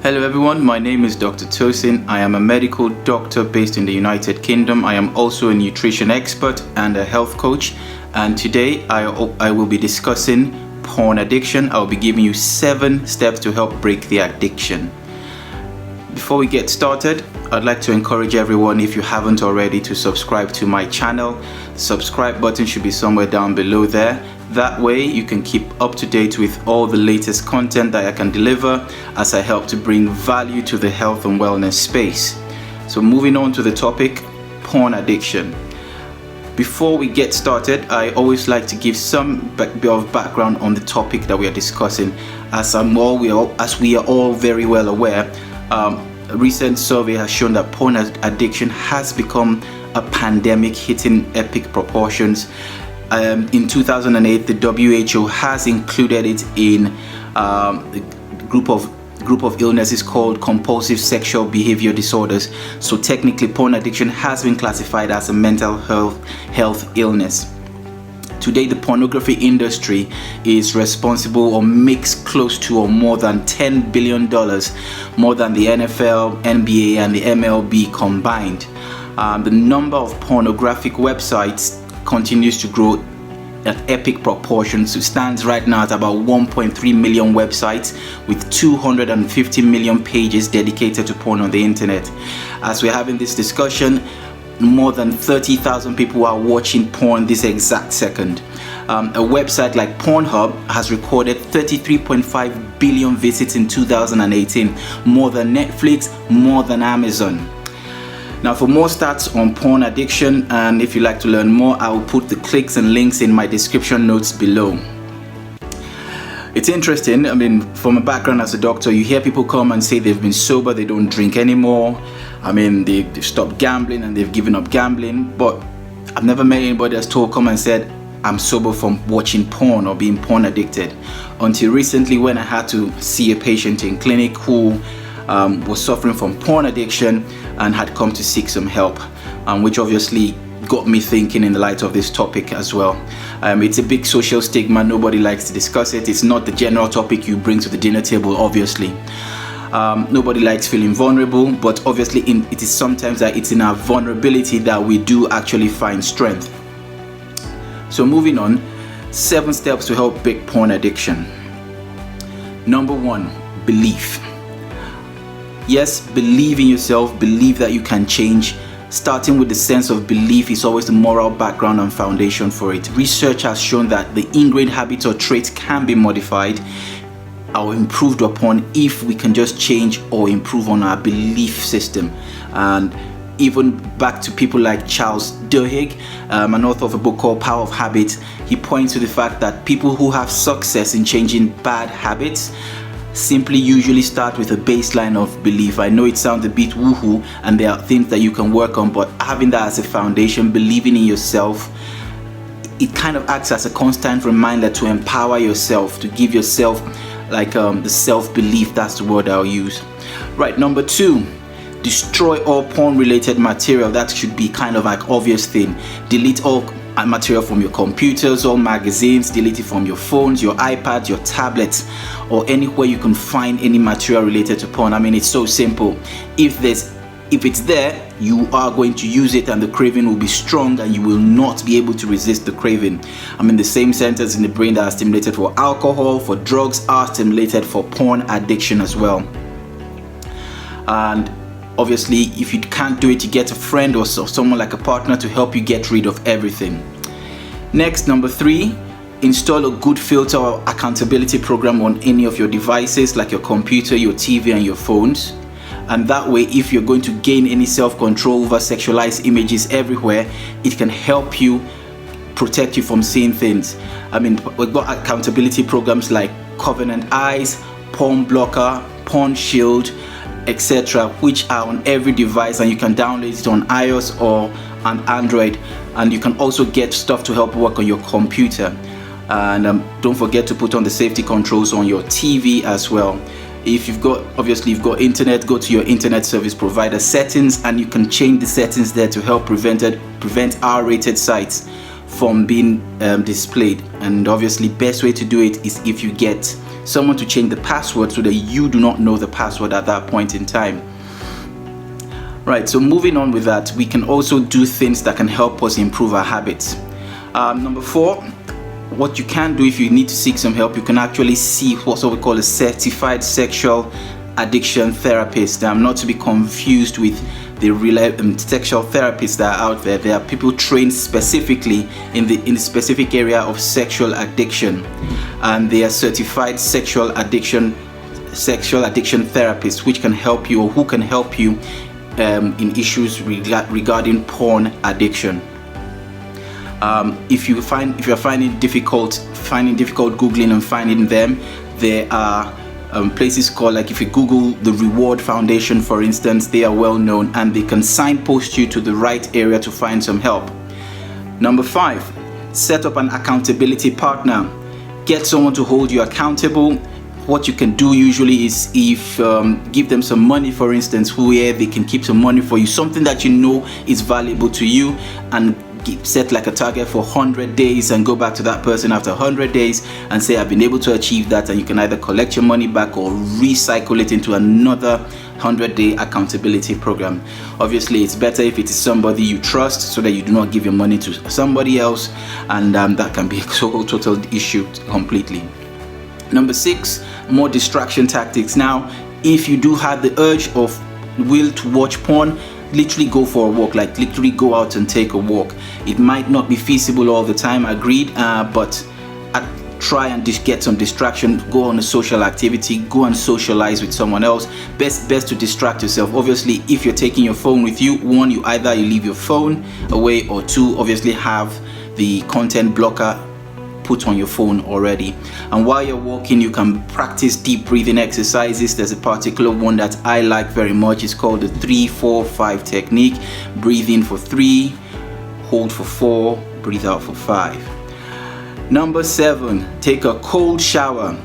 Hello everyone, my name is Dr. Tosin. I am a medical doctor based in the United Kingdom. I am also a nutrition expert and a health coach. And today I will be discussing porn addiction. I'll be giving you 7 steps to help break the addiction. Before we get started, I'd like to encourage everyone, if you haven't already, to subscribe to my channel. The subscribe button should be somewhere down below there. That way you can keep up to date with all the latest content that I can deliver as I help to bring value to the health and wellness space. So moving on to the topic, porn addiction. Before we get started, I always like to give some bit of background on the topic that we are discussing. As we are all very well aware, a recent survey has shown that porn addiction has become a pandemic hitting epic proportions. In 2008, the WHO has included it in the group of illnesses called compulsive sexual behavior disorders. So technically, porn addiction has been classified as a mental health illness. Today, the pornography industry is responsible or makes close to or more than $10 billion, more than the NFL, NBA, and the MLB combined. The number of pornographic websites continues to grow at epic proportions. It stands right now at about 1.3 million websites with 250 million pages dedicated to porn on the internet. As we're having this discussion, more than 30,000 people are watching porn this exact second. A website like Pornhub has recorded 33.5 billion visits in 2018, more than Netflix, more than Amazon. Now, for more stats on porn addiction, and if you'd like to learn more, I will put the clicks and links in my description notes below. It's interesting. I mean, from a background as a doctor, you hear people come and say they've been sober, they don't drink anymore. I mean, they've stopped gambling and they've given up gambling. But I've never met anybody that's come and said, I'm sober from watching porn or being porn addicted. Until recently, when I had to see a patient in clinic who was suffering from porn addiction and had come to seek some help, which obviously got me thinking in the light of this topic as well. It's a big social stigma. Nobody likes to discuss it. It's not the general topic you bring to the dinner table, obviously. Nobody likes feeling vulnerable, but obviously it is sometimes that it's in our vulnerability that we do actually find strength. So moving on, 7 steps to help break porn addiction. Number 1, belief. Yes, believe in yourself, believe that you can change. Starting with the sense of belief is always the moral background and foundation for it. Research has shown that the ingrained habits or traits can be modified or improved upon if we can just change or improve on our belief system. And even back to people like Charles Duhigg, an author of a book called Power of Habit, he points to the fact that people who have success in changing bad habits simply usually start with a baseline of belief. I know it sounds a bit woohoo and there are things that you can work on, but having that as a foundation, believing in yourself, it kind of acts as a constant reminder to empower yourself, to give yourself the self-belief. That's the word I'll use. Right, number 2, destroy all porn related material. That should be kind of like obvious thing. Delete all material from your computers, all magazines, delete it from your phones, your iPads, your tablets, or anywhere you can find any material related to porn. I mean, it's so simple. If it's there, you are going to use it and the craving will be strong and you will not be able to resist the craving. I mean, the same centers in the brain that are stimulated for alcohol, for drugs, are stimulated for porn addiction as well. And obviously, if you can't do it, you get a friend or someone like a partner to help you get rid of everything. Next, number 3, install a good filter or accountability program on any of your devices like your computer, your TV, and your phones. And that way, if you're going to gain any self-control over sexualized images everywhere, it can help you protect you from seeing things. I mean, we've got accountability programs like Covenant Eyes, Porn Blocker, Porn Shield, etc., which are on every device, and you can download it on iOS or on Android, and you can also get stuff to help work on your computer. And don't forget to put on the safety controls on your TV as well. If you've got internet, go to your internet service provider settings and you can change the settings there to help prevent R-rated sites from being displayed. And obviously best way to do it is if you get someone to change the password so that you do not know the password at that point in time. Right, so moving on with that, we can also do things that can help us improve our habits. Number 4, what you can do if you need to seek some help, you can actually see what's what we call a certified sexual addiction therapist. Not to be confused with the sexual therapists that are out there. There are people trained specifically in the specific area of sexual addiction, and they are certified sexual addiction therapists, which can help you, or who can help you in issues regarding porn addiction. If you're finding difficult googling and finding them, there are places called, like if you Google the Reward Foundation, for instance, they are well known and they can signpost you to the right area to find some help. Number 5, set up an accountability partner. Get someone to hold you accountable. What you can do usually is give them some money, for instance, where they can keep some money for you, something that you know is valuable to you, and set like a target for 100 days and go back to that person after 100 days and say, I've been able to achieve that, and you can either collect your money back or recycle it into another 100-day accountability program. Obviously, it's better if it is somebody you trust, so that you do not give your money to somebody else, and that can be a total issue completely. Number 6, more distraction tactics. Now, if you do have the urge of will to watch porn, literally go for a walk, like literally go out and take a walk. It might not be feasible all the time, agreed, but try and just get some distraction. Go on a social activity, go and socialize with someone else. Best to distract yourself. Obviously, if you're taking your phone with you, 1, you either leave your phone away, or 2, obviously have the content blocker put on your phone already. And while you're walking, you can practice deep breathing exercises. There's a particular one that I like very much. It's called the 3-4-5 technique. Breathe in for 3, hold for 4, breathe out for 5. Number 7, take a cold shower.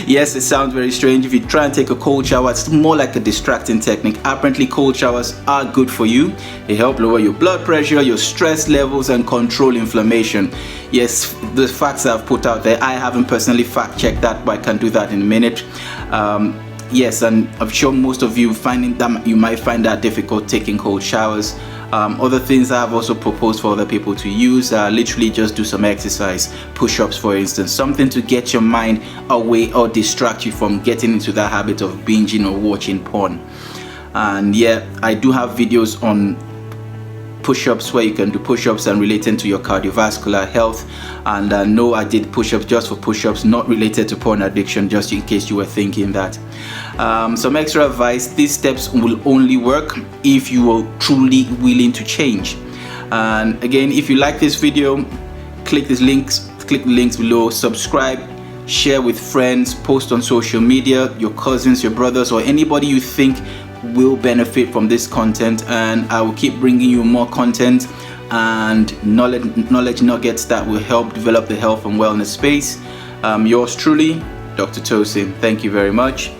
Yes, it sounds very strange. If you try and take a cold shower, it's more like a distracting technique. Apparently, cold showers are good for you. They help lower your blood pressure, your stress levels, and control inflammation. Yes, the facts I've put out there, I haven't personally fact-checked that, but I can do that in a minute. Yes, and I'm sure most of you you might find that difficult taking cold showers. Other things I've also proposed for other people to use are literally just do some exercise, push-ups for instance, something to get your mind away or distract you from getting into that habit of binging or watching porn. And yeah, I do have videos on push-ups where you can do push-ups and relating to your cardiovascular health. And no, I did push-ups just for push-ups, not related to porn addiction, just in case you were thinking that. Some extra advice: these steps will only work if you are truly willing to change. And again, if you like this video, click the links below, subscribe, share with friends, post on social media, your cousins, your brothers, or anybody you think will benefit from this content. And I will keep bringing you more content and knowledge nuggets that will help develop the health and wellness space. Yours truly, Dr. Tosin. Thank you very much.